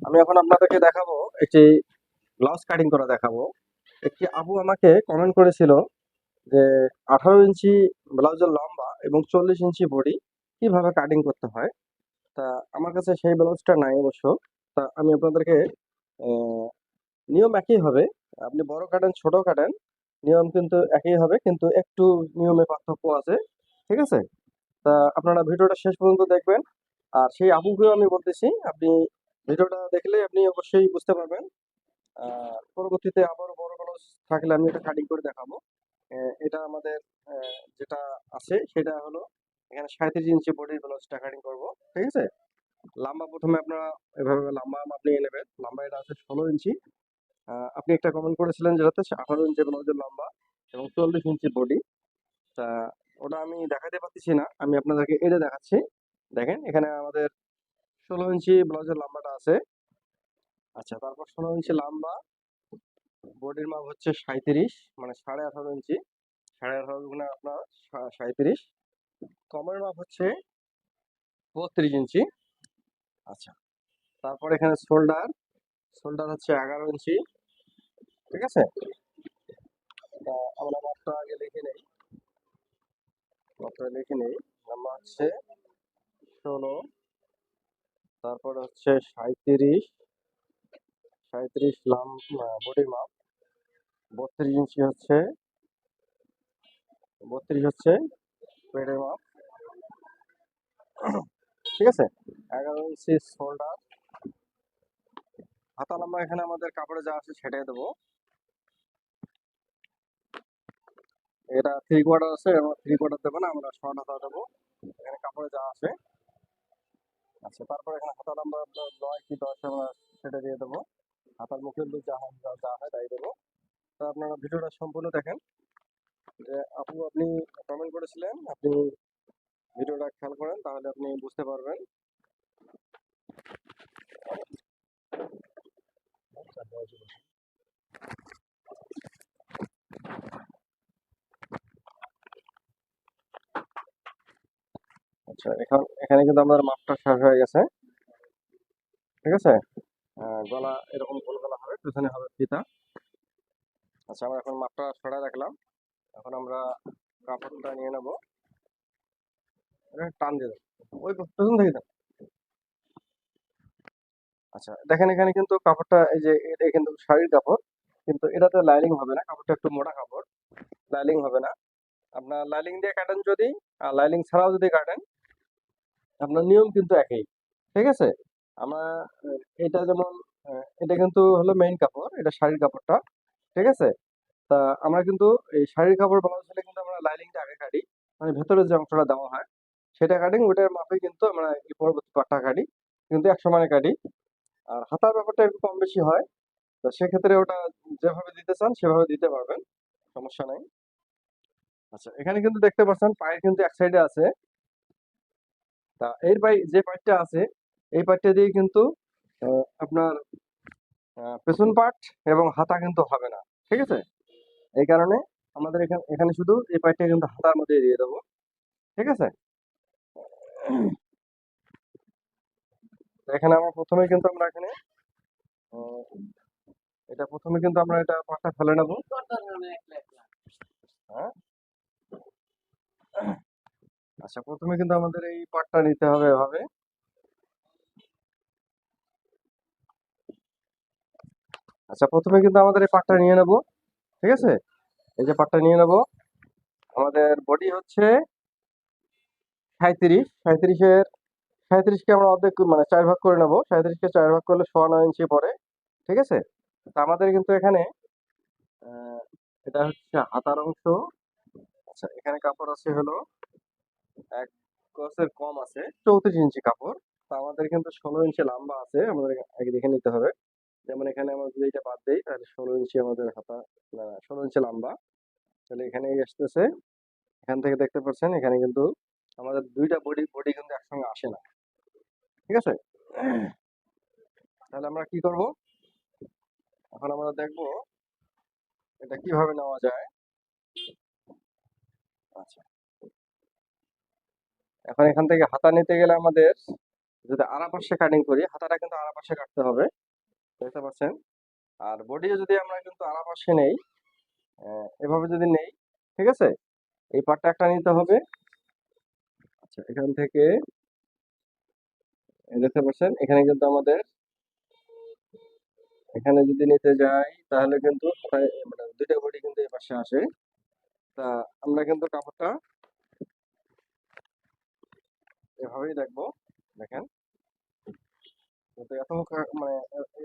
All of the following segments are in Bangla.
আমি এখন আপনাদেরকে দেখাবো একটি ব্লাউজ কাটিং করা দেখাবো। একটি আপু আমাকে কমেন্ট করেছিল যে 18 ইঞ্চি ব্লাউজের লম্বা এবং 40 ইঞ্চি বডি কিভাবে কাটিং করতে হয়। তা আমার কাছে সেই ব্লাউজটা নাই অবশ্য। তা আমি আপনাদেরকে আহ, নিয়ম একই হবে, আপনি বড় কাটেন ছোট কাটেন, নিয়ম কিন্তু একই হবে, কিন্তু একটু নিয়মে পার্থক্য আছে। ঠিক আছে? তা আপনারা ভিডিওটা শেষ পর্যন্ত দেখবেন। আর সেই আপুকেও আমি বলতেছি, আপনি ভিডিওটা দেখলে আপনি অবশ্যই বুঝতে পারবেন। পরবর্তীতে আবারও বড় ব্লাউজ থাকলে আমি এটা কাটিং করে দেখাবো। এটা আমাদের যেটা আছে সেটা হলো, এখানে 37 ইঞ্চি বডির ব্লাউজটা কাটিং করবো। ঠিক আছে? লম্বা প্রথমে আপনারা এভাবে লম্বা মাপ নিয়ে নেবেন। লম্বা এটা আছে 16 ইঞ্চি। আপনি একটা কমেন্ট করেছিলেন যেটাতে 18 ইঞ্চি ব্লাউজের লম্বা এবং 40 ইঞ্চি বডি। তা ওটা আমি দেখাতে পারতেছি না, আমি আপনাদেরকে এটা দেখাচ্ছি। দেখেন এখানে আমাদের 16 ইঞ্চি ব্লাউজের লম্বাটা আছে। আচ্ছা, তারপর 16 ইঞ্চি লম্বা, বডির মাপ হচ্ছে 37, মানে 18.5 ইঞ্চি। 18.5 গুণে আপনার 37। কমের মাপ হচ্ছে 32 ইঞ্চি। আচ্ছা, তারপর এখানে শোল্ডার, শোল্ডার হচ্ছে 11 ইঞ্চি। ঠিক আছে? তা আমরা মাপটা আগে লিখে নেই, মাপটা লিখে নেই। লম্বা হচ্ছে 16, তারপরে হচ্ছে 37, 37 বডির মাপ। 32 ইঞ্চি হচ্ছে, 32 হচ্ছে পেটের মাপ। ঠিক আছে? 11 ইঞ্চি শোল্ডার। হাতা লম্বা এখানে আমাদের কাপড়ে যা আছে সেটাই দেবো। এটা 3/4 আছে, এবং 3/4 দেবো না, আমরা শর্ট হাতা দেবো এখানে কাপড়ে যা আছে। আচ্ছা, তারপর এখানে হাতা লম্বা আপনার 9 কি 10 আমরা সেটা দিয়ে দেবো। হাতার মুখের দিক যা হয় যা হয় তাই দেবো। তো আপনারা ভিডিওটা সম্পূর্ণ দেখেন। যে আপু আপনি কমেন্ট করেছিলেন, আপনি ভিডিওটা খেয়াল করেন তাহলে আপনি বুঝতে পারবেন। আচ্ছা, এখানে কিন্তু আমাদের মাপটা শেষ হয়ে গেছে। ঠিক আছে? গলা এরকম গোল গলা হবে, পেছনে হবে ফিতা। আচ্ছা, আমরা এখন মাপটা সরাই রাখলাম। এখন আমরা কাপড়টা নিয়ে নেবো। এটা টান দিয়ে দেবো, ওই পেছন থেকে দেন। আচ্ছা, দেখেন এখানে কিন্তু কাপড়টা, এই যে এটা কিন্তু শাড়ির কাপড়, কিন্তু এটাতে লাইনিং হবে না, কাপড়টা একটু মোটা কাপড়, লাইনিং হবে না। আপনার লাইনিং দিয়ে কাটেন যদি, আর লাইনিং ছাড়াও যদি কাটেন, আপনার নিয়ম কিন্তু একই। ঠিক আছে? আমরা এটা যেমন, এটা কিন্তু হলো মেইন কাপড়, এটা শাড়ির কাপড়টা। ঠিক আছে? তা আমরা কিন্তু এই শাড়ির কাপড় ব্লাউজ হলে কিন্তু আমরা লাইনিংটা আগে কাটি, মানে ভেতরের যে অংশটা দেওয়া হয় সেটা কাটিং, ওইটার মাপে কিন্তু আমরা এই পরবর্তী পাটটা কাটি, কিন্তু এক সমানে কাটি। আর হাতার ব্যাপারটা একটু কম বেশি হয়, তো সেক্ষেত্রে ওটা যেভাবে দিতে চান সেভাবে দিতে পারবেন, সমস্যা নাই। আচ্ছা, এখানে কিন্তু দেখতে পাচ্ছেন পায়ের কিন্তু এক সাইডে আছে। তা এর যে পাইপটা আছে, এই পাইপটা দিয়ে কিন্তু আপনার পেছন পাট এবং হাতা কিন্তু হবে না। ঠিক আছে? এই কারণে আমাদের এখানে এখানে শুধু এই পাইপটা কিন্তু হাতার মধ্যে দিয়ে দেবো। ঠিক আছে? তো এখানে আমরা প্রথমে কিন্তু আমরা এখানে আহ, এটা প্রথমে কিন্তু আমরা এটা পাটটা ফেলে নেবো। হ্যাঁ। আচ্ছা, প্রথমে কিন্তু আমাদের এই পাটটা নিতে হবে এভাবে। আচ্ছা, প্রথমে কিন্তু আমাদের এই পাটটা নিয়ে নেব। ঠিক আছে? এই যে পাটটা নিয়ে নেব, আমাদের বডি হচ্ছে 37। 37কে আমরা অর্ধেক, মানে 4 ভাগ করে নেব। 37কে 4 ভাগ করলে 9.5 ইঞ্চি পড়ে। ঠিক আছে? তো আমাদের কিন্তু এখানে আহ, এটা হচ্ছে হাতার অংশ। আচ্ছা, এখানে কাপড় আছে হলো 1 গজের কম আছে, 34 ইঞ্চি কাপড়। তো আমাদের কিন্তু 16 ইঞ্চি লম্বা আছে, আমাদের আগে দেখে নিতে হবে। যেমন এখানে আমরা যদি এটা বাদ দিই তাহলে 16 ইঞ্চি আমাদের হাতা, 16 ইঞ্চি লম্বা। তাহলে এখানে আসতেছে, এখান থেকে দেখতে পাচ্ছেন এখানে কিন্তু আমাদের দুইটা বডি বডি কিন্তু একসঙ্গে আসে না। ঠিক আছে? তাহলে আমরা কি করব, এখন আমরা দেখবো এটা কিভাবে নেওয়া যায়। আচ্ছা, এখন এখান থেকে হাতা নিতে গেলে আমাদের যদি আড়াপাশে কাটিং করি, হাতাটা কিন্তু আড়াপাশে কাটতে হবে, দেখতে পাচ্ছেন। আর বডিও যদি আমরা কিন্তু আড়াপাশে নেই, এভাবে যদি নেই, ঠিক আছে, এই পার্টটা একটা নিতে হবে। আচ্ছা, এখান থেকে দেখতে পাচ্ছেন, এখানে কিন্তু আমাদের, এখানে যদি নিতে যাই তাহলে কিন্তু মানে দুইটা বডি কিন্তু এই পাশে আসে। তা আমরা কিন্তু কাপড়টা এভাবেই দেখবো, দেখেন, কিন্তু এত মানে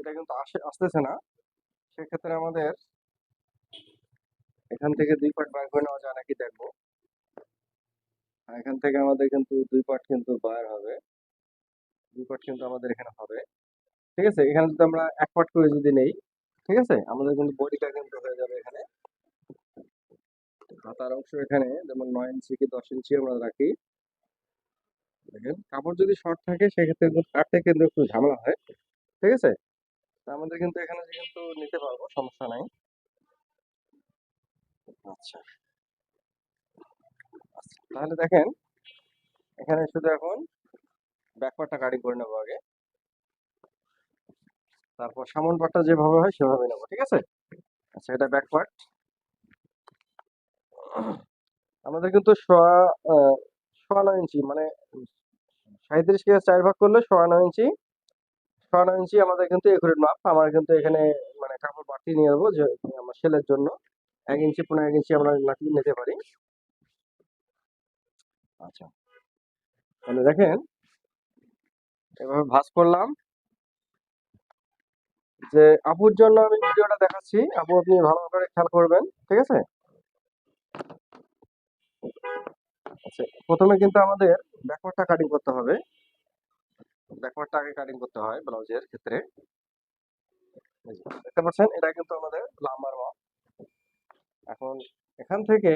এটা কিন্তু আসতেছে না। সেক্ষেত্রে আমাদের এখান থেকে দুই পার্ট বার করে নেওয়া যায় নাকি দেখবো। আর এখান থেকে আমাদের কিন্তু দুই পার্ট কিন্তু বার হবে, দুই পার্ট কিন্তু আমাদের এখানে হবে, ঠিক আছে। এখানে যদি আমরা এক পার্ট করে যদি নেই, ঠিক আছে, আমাদের কিন্তু বডিটা কিন্তু হয়ে যাবে এখানে। হাতার অংশ এখানে যেমন 9 ইঞ্চি কি 10 ইঞ্চি আমরা রাখি। দেখেন, কাপড় যদি শর্ট থাকে সেক্ষেত্রে কিন্তু কাটতে কিন্তু একটু ঝামেলা হয়, ঠিক আছে। তা আমাদের কিন্তু এখানে যে কিন্তু নিতে পারবো, সমস্যা নাই। আচ্ছা, তাহলে দেখেন, এখানে শুধু এখন ব্যাক পার্টটা কাটিং করে নেবো আগে, তারপর সামন পার্টটা যেভাবে হয় সেভাবে নেবো, ঠিক আছে। আচ্ছা, এটা ব্যাক পার্ট। আমাদের কিন্তু সোয়া 9 ইঞ্চি, মানে 37 কে 4 ভাগ করলে সোয়া 9 ইঞ্চি আমাদের কিন্তু একুরেট মাপ। আমার কিন্তু এখানে মানে কাপড় বাড়তি নিয়ে নেবো, যে আমার সেলের জন্য 1 ইঞ্চি 1.5 ইঞ্চি আমরা নিতে পারি। আচ্ছা, তাহলে দেখেন, এভাবে ভাঁজ করলাম। যে আপুর জন্য আমি ভিডিওটা দেখাচ্ছি, আপু আপনি ভালো করে খেয়াল করবেন, ঠিক আছে। আচ্ছা, প্রথমে কিন্তু আমাদের ব্যাকওয়ার্ডটা কাটিং করতে হবে, ব্যাকওয়ার্ডটা আগে কাটিং করতে হয় ব্লাউজের ক্ষেত্রে। এই যে দেখতে পাচ্ছেন, এটা কিন্তু আমাদের লাম্বার মাপ। এখন এখান থেকে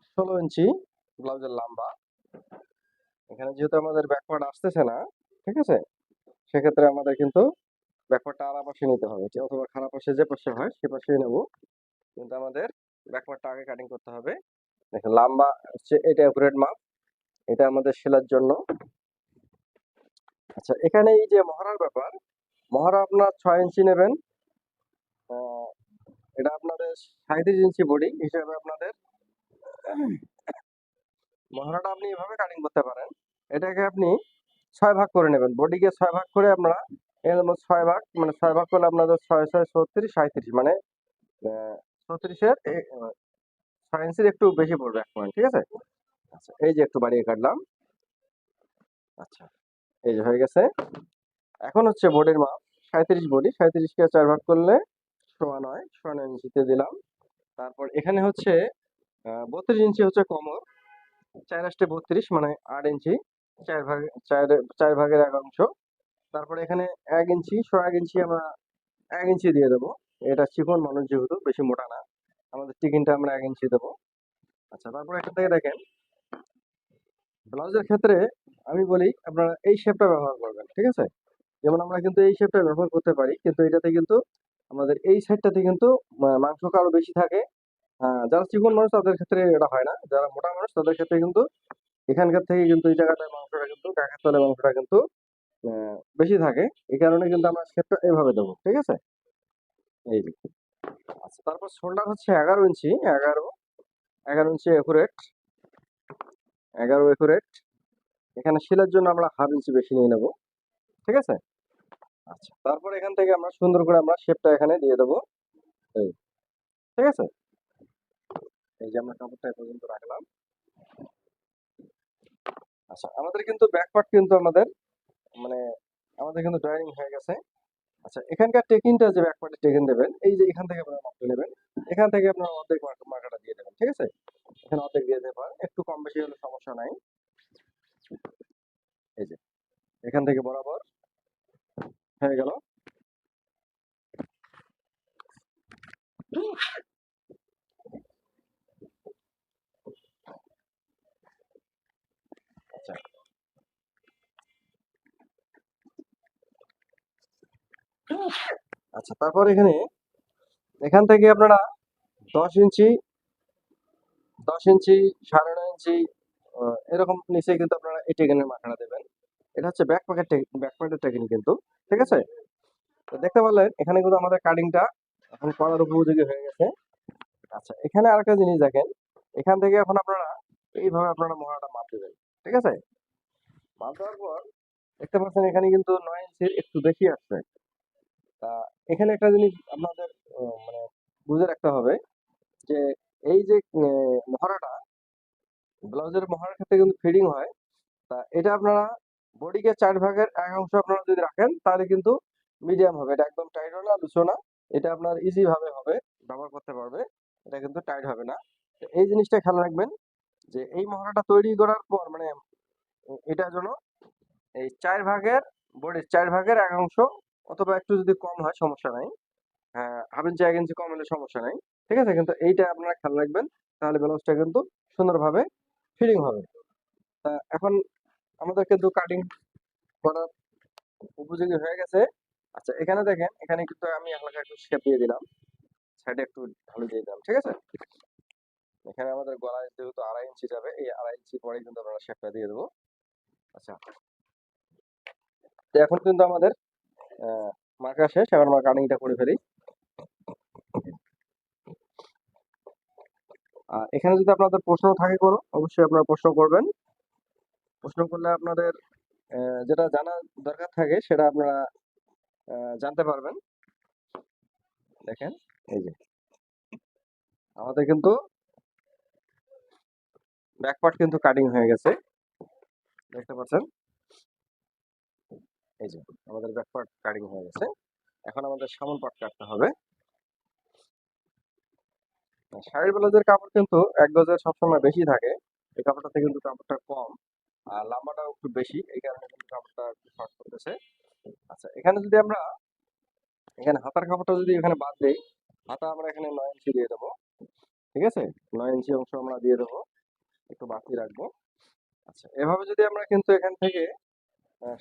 16 ইঞ্চি ব্লাউজের লম্বা। এখানে যেহেতু আমাদের ব্যাকওয়ার্ড আসতেছে না, ঠিক আছে, সেক্ষেত্রে আমাদের কিন্তু ব্যাকওয়ার্ডটা আড়া পাশে নিতে হবে, অথবা খারাপ পাশে যে পাশে হয় সে পাশেই নেবো। কিন্তু আমাদের ব্যাকওয়ার্ডটা আগে কাটিং করতে হবে। দেখেন, লম্বা হচ্ছে এটা অ্যাকুরেট মাপ, এটা আমাদের সেলার জন্য। আচ্ছা, এখানে এই যে মহড়ার ব্যাপার, মহড়া আপনার 6 ইঞ্চি নেবেন। আহ, এটা আপনাদের 37 ইঞ্চি বডি হিসেবে আপনাদের মহড়াটা আপনি এভাবে কাটিং করতে পারেন। এটাকে আপনি 6 ভাগ করে নেবেন, বডিকে 6 ভাগ করে আমরা এর মধ্যে 6 ভাগ, মানে 6 ভাগ করলে আপনাদের 6 6 36 37, মানে 36-এর 6 ইঞ্চির একটু বেশি পড়বে 1 পয়েন্ট, ঠিক আছে। আচ্ছা, এই যে একটু বাড়িয়ে কাটলাম। আচ্ছা, এই যে হয়ে গেছে। এখন হচ্ছে বডির মাপ 37 বডি, 37-কে 4 ভাগ করলে সোয়া 9 দিলাম। তারপর এখানে হচ্ছে 32 ইঞ্চি হচ্ছে কমর, 4 8 32, মানে 8 ইঞ্চি, 4 ভাগ, 4 ভাগের 1 অংশ। তারপরে এখানে 1 ইঞ্চি, সোয়া 1 ইঞ্চি আমরা 1 ইঞ্চি দিয়ে দেবো। এটা চিকন মানুষ যেহেতু, বেশি মোটা না, আমাদের টিকিনটা আমরা 1 ইঞ্চি দেবো। আচ্ছা, তারপরে এখান থেকে দেখেন, ব্লাউজের ক্ষেত্রে আমি বলি আপনারা এই শেপটা ব্যবহার করবেন, ঠিক আছে। যেমন আমরা কিন্তু এই শেপটা ব্যবহার করতে পারি, কিন্তু এটাতে কিন্তু আমাদের এই সাইডটাতে কিন্তু মাংসটা আরো বেশি থাকে। যারা চিকন মানুষ তাদের ক্ষেত্রে এটা হয় না, যারা মোটা মানুষ তাদের ক্ষেত্রে কিন্তু এখানকার থেকে কিন্তু এই জায়গাটায় মাংসটা কিন্তু কাকের তলে মাংসটা কিন্তু বেশি থাকে। এই কারণে কিন্তু আমরা শেপটা এভাবে দেবো, ঠিক আছে। এই যে, আচ্ছা, তারপর শোল্ডার হচ্ছে 11 ইঞ্চি, 11 ইঞ্চি একুরেট, 11 একুরেট। এখানে সেলার জন্য আমরা 1/2 ইঞ্চি বেশি নিয়ে নেবো, ঠিক আছে। আচ্ছা, তারপর এখান থেকে আমরা সুন্দর করে আমরা শেপটা এখানে দিয়ে দেবো, এই, ঠিক আছে। এই যে আমরা কাপড়টা এ পর্যন্ত রাখলাম। আচ্ছা, আমাদের কিন্তু ব্যাক পার্ট কিন্তু আমাদের মানে আমাদের কিন্তু ড্রয়িং হয়ে গেছে। আচ্ছা, এখানকার টেকিংটা যে ব্যাক পার্টে টেকিং দেবেন, এই যে এখান থেকে আপনারা মাপটা নেবেন, এখান থেকে আপনারা অর্ধেক মার্কাটা দিয়ে দেবেন, ঠিক আছে। এখানে অর্ধেক দিয়ে দিতে পারেন, একটু কম বেশি হলে সমস্যা নাই। এই যে এখান থেকে বরাবর হয়ে গেল। আচ্ছা, আচ্ছা, তারপর এখান থেকে আপনারা 10 ইঞ্চি, 10 ইঞ্চি, 9.5 ইঞ্চি এরকম নিচে কিন্তু আপনারা এই টেকিনের মাথাটা দেবেন। এটা হচ্ছে ব্যাক পকেটের টেকিন কিন্তু, ঠিক আছে? তো দেখতে পারলেন এখানে কিন্তু আমাদের কাটিংটা এখন করার উপযোগী হয়ে গেছে। আচ্ছা, এখানে আরেকটা জিনিস দেখেন, এখান থেকে এখন আপনারা এইভাবে আপনারা মহড়াটা মাপ দেবেন, ঠিক আছে? মাপ দেওয়ার পর দেখতে পাচ্ছেন এখানে কিন্তু 9 ইঞ্চির একটু বেশি আসছে। তা এখানে একটা জিনিস আপনাদের মানে বুঝে রাখতে হবে যে এই যে মহড়াটা, ব্লাউজের মহড়ার ক্ষেত্রে কিন্তু ফিডিং হয়। তা এটা আপনারা বডিকে 4 ভাগের 1 অংশ আপনারা যদি রাখেন তাহলে কিন্তু মিডিয়াম হবে। এটা একদম টাইটও না লুজও না। এটা আপনার ইজি ভাবে হবে, ব্যবহার করতে পারবে। এটা কিন্তু টাইট হবে না। তো এই জিনিসটা খেয়াল রাখবেন যে এই মহড়াটা তৈরি করার পর মানে এটার জন্য এই 4 ভাগের 1 অংশ অথবা একটু যদি কম হয় সমস্যা নাই। হ্যাঁ, 1/2 ইঞ্চি 1 ইঞ্চি কম হলে সমস্যা নাই। ঠিক আছে? কিন্তু এইটা আপনারা খেয়াল রাখবেন। তাহলে ব্লাউজটা কিন্তু সুন্দরভাবে ফিটিং হবে। তা এখন আমাদের কিন্তু কাটিং করার উপযোগী হয়ে গেছে। আচ্ছা, এখানে দেখেন, এখানে কিন্তু আমি হালকা একটু শেপ দিয়ে দিলাম, সাইডে একটু ঢালু দিয়ে দিলাম, ঠিক আছে? এখানে আমাদের গলায় যেহেতু 2.5 ইঞ্চি যাবে, এই 2.5 ইঞ্চি পরে কিন্তু আমরা শেপটা দিয়ে দেবো। আচ্ছা, তো এখন কিন্তু আমাদের মার্কা শেষ। এবার আমরা কাটিংটা করে ফেলি। আর এখানে যদি আপনাদের প্রশ্ন থাকে কোনো, অবশ্যই আপনারা প্রশ্ন করবেন। প্রশ্ন করলে আপনাদের যেটা জানা দরকার থাকে সেটা আপনারা জানতে পারবেন। দেখেন, এই যে আমাদের কিন্তু ব্যাক পার্ট কিন্তু কাটিং হয়ে গেছে, দেখতে পাচ্ছেন। এই যে আমাদের ব্যাক পার্ট কাটিং হয়ে গেছে। এখন আমাদের সামন পার্ট কাটতে হবে। শাড়ির ব্লাউজের কাপড় কিন্তু 1 গজের সবসময় বেশি থাকে। এই কাপড়টাতে কিন্তু কাপড়টা কম আর লম্বাটাও একটু বেশি, এই কারণে কিন্তু কাপড়টা একটু শর্ট করতেছে। আচ্ছা, এখানে হাতার কাপড়টা যদি এখানে বাদ দেই, হাতা আমরা এখানে 9 ইঞ্চি দিয়ে দেবো, ঠিক আছে? 9 ইঞ্চি অংশ আমরা দিয়ে দেবো, একটু বাড়তি রাখবো। আচ্ছা, এভাবে যদি আমরা কিন্তু এখান থেকে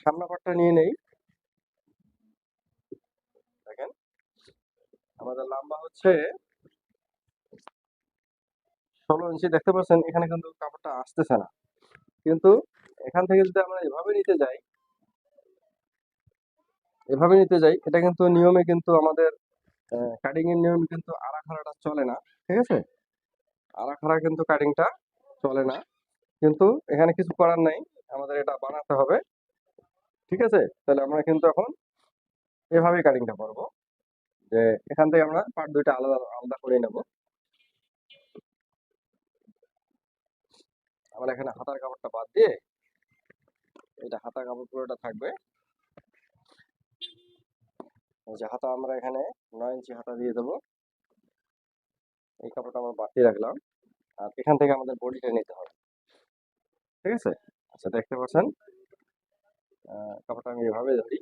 সামনা পাটটা নিয়ে নেই, দেখেন আমাদের লম্বা হচ্ছে 16 ইঞ্চি, দেখতে পাচ্ছেন এখানে কিন্তু কাপড়টা আসতেছে না। কিন্তু এখান থেকে যদি আমরা এভাবে নিতে যাই, এটা কিন্তু নিয়মে কিন্তু আমাদের কাটিং এর নিয়মে কিন্তু আড়াখাড়াটা চলে না, ঠিক আছে? আড়াখাড়া কিন্তু কাটিংটা চলে না। কিন্তু এখানে কিছু করার নাই, আমাদের এটা বানাতে হবে, ঠিক আছে? তাহলে আমরা কিন্তু এখন এভাবেই কাটিংটা করবো, যে এখান থেকে আমরা পার্ট দুইটা আলাদা আলাদা করে নেব। আমরা এখানে হাতার কাপড়টা বাদ দিয়ে এটা হাতা কাপড় পুরোটা থাকবে। এই যে হাতা আমরা এখানে 9 ইঞ্চি হাতা দিয়ে দেবো, এই কাপড়টা আমরা বাড়তি রাখলাম। আর এখান থেকে আমাদের বডিটা নিতে হবে, ঠিক আছে? আচ্ছা, দেখতে পাচ্ছেন কাপড়টা আমি এভাবে ধরি।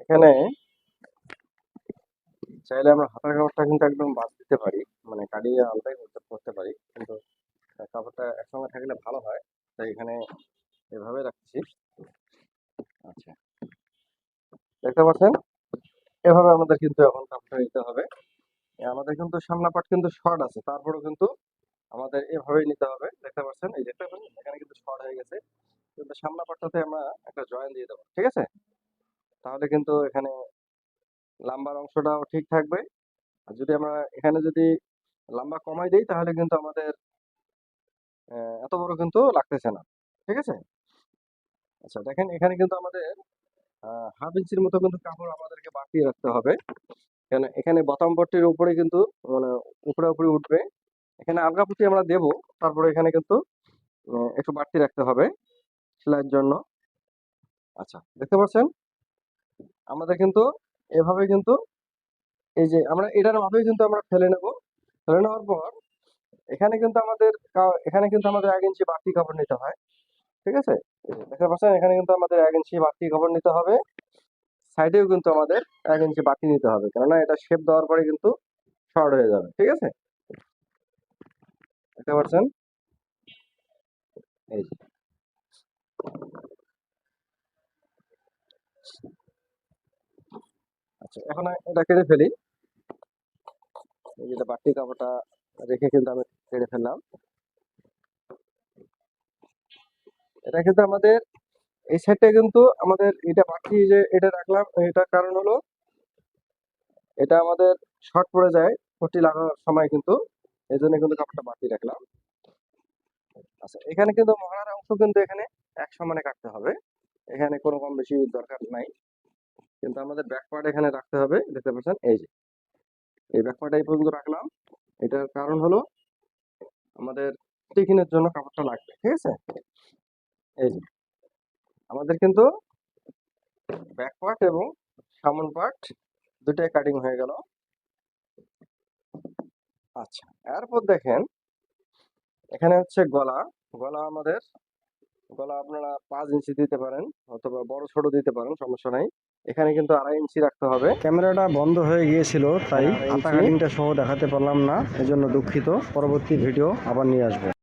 এখানে চাইলে আমরা হাতার কাপড়টা কিন্তু একদম বাদ দিতে পারি, মানে কাটিয়ে আলাদাই করতে করতে পারি, কিন্তু কাপড়টা একসঙ্গে থাকলে ভালো হয়, তাই এখানে এভাবে রাখছি। আচ্ছা, দেখতে পাচ্ছেন এভাবে আমাদের কিন্তু এখন কাপড়টা নিতে হবে। আমাদের কিন্তু সামনা পাট কিন্তু শর্ট আছে, তারপরেও কিন্তু আমাদের এভাবেই নিতে হবে। দেখতে পাচ্ছেন, এই দেখতে পাচ্ছেন এখানে কিন্তু শর্ট হয়ে গেছে, কিন্তু সামনা পাটটাতে আমরা একটা জয়েন দিয়ে দেবো, ঠিক আছে? তাহলে কিন্তু এখানে লাম্বার অংশটাও ঠিক থাকবে। আর যদি আমরা এখানে যদি লম্বা কমাই দেই তাহলে কিন্তু আমাদের এত বড় কিন্তু লাগতেছে না, ঠিক আছে? আচ্ছা, দেখেন এখানে কিন্তু আমাদের 1/2 ইঞ্চির মতো কিন্তু কাপড় আমাদেরকে বাড়তি রাখতে হবে। কেন, এখানে বোতাম পট্টির উপরে কিন্তু মানে উপরে উপরে উঠবে, এখানে আলগা পুঁতি আমরা দেব। তারপরে এখানে কিন্তু একটু বাড়তি রাখতে হবে সেলাইয়ের জন্য। আচ্ছা, দেখতে পাচ্ছেন আমাদের কিন্তু এভাবে কিন্তু এই যে আমরা এটার মাপে কিন্তু আমরা ফেলে নেব। ফেলে নেওয়ার পর এখানে কিন্তু আমাদের 1 ইঞ্চি বাড়তি কাপড় নিতে হয়, ঠিক আছে? এই যে দেখতে পাচ্ছেন এখানে কিন্তু আমাদের 1 ইঞ্চি বাড়তি কাপড় নিতে হবে। সাইডেও কিন্তু আমাদের 1 ইঞ্চি বাড়তি নিতে হবে, কেননা এটা শেপ দেওয়ার পরে কিন্তু শর্ট হয়ে যাবে, ঠিক আছে? দেখতে পাচ্ছেন, এই যে আচ্ছা, এখন এটা কেটে ফেলি। এই যেটা বাড়তি কাপড়টা রেখে কিন্তু আমি কেটে ফেললাম। এটা কিন্তু আমাদের এই সাইডটা কিন্তু আমাদের এটা বাড়তি যে এটা রাখলাম, এটার কারণ হলো এটা আমাদের শর্ট পড়ে যায় পট্টি লাগানোর সময়, কিন্তু এই জন্য কিন্তু কাপড়টা বাড়তি রাখলাম। আচ্ছা, এখানে কিন্তু মহড়ার অংশ কিন্তু এখানে এক সমানে কাটতে হবে, এখানে কোনো কম বেশি দরকার নাই। কিন্তু আমাদের ব্যাক পার্ট এখানে রাখতে হবে, দেখতে পাচ্ছেন এই যে এই ব্যাক পার্ট এই পর্যন্ত রাখলাম। এটার কারণ হলো আমাদের টিকিনের জন্য কাপড়টা লাগবে, ঠিক আছে। এই যে আমাদের কিন্তু ব্যাক পার্ট এবং সামন পার্ট দুটাই কাটিং হয়ে গেল। আচ্ছা, এরপর দেখেন এখানে হচ্ছে গলা। গলা আমাদের গলা আপনারা 5 ইঞ্চি দিতে পারেন অথবা বড় ছোট দিতে পারেন, সমস্যা নাই। এখানে কিন্তু 2.5 ইঞ্চি রাখতে হবে। ক্যামেরাটা বন্ধ হয়ে গিয়েছিল, তাই হাতা কাটিংটা সহ দেখাতে পারলাম না, এজন্য দুঃখিত। পরবর্তী ভিডিও আবার নিয়ে আসবো।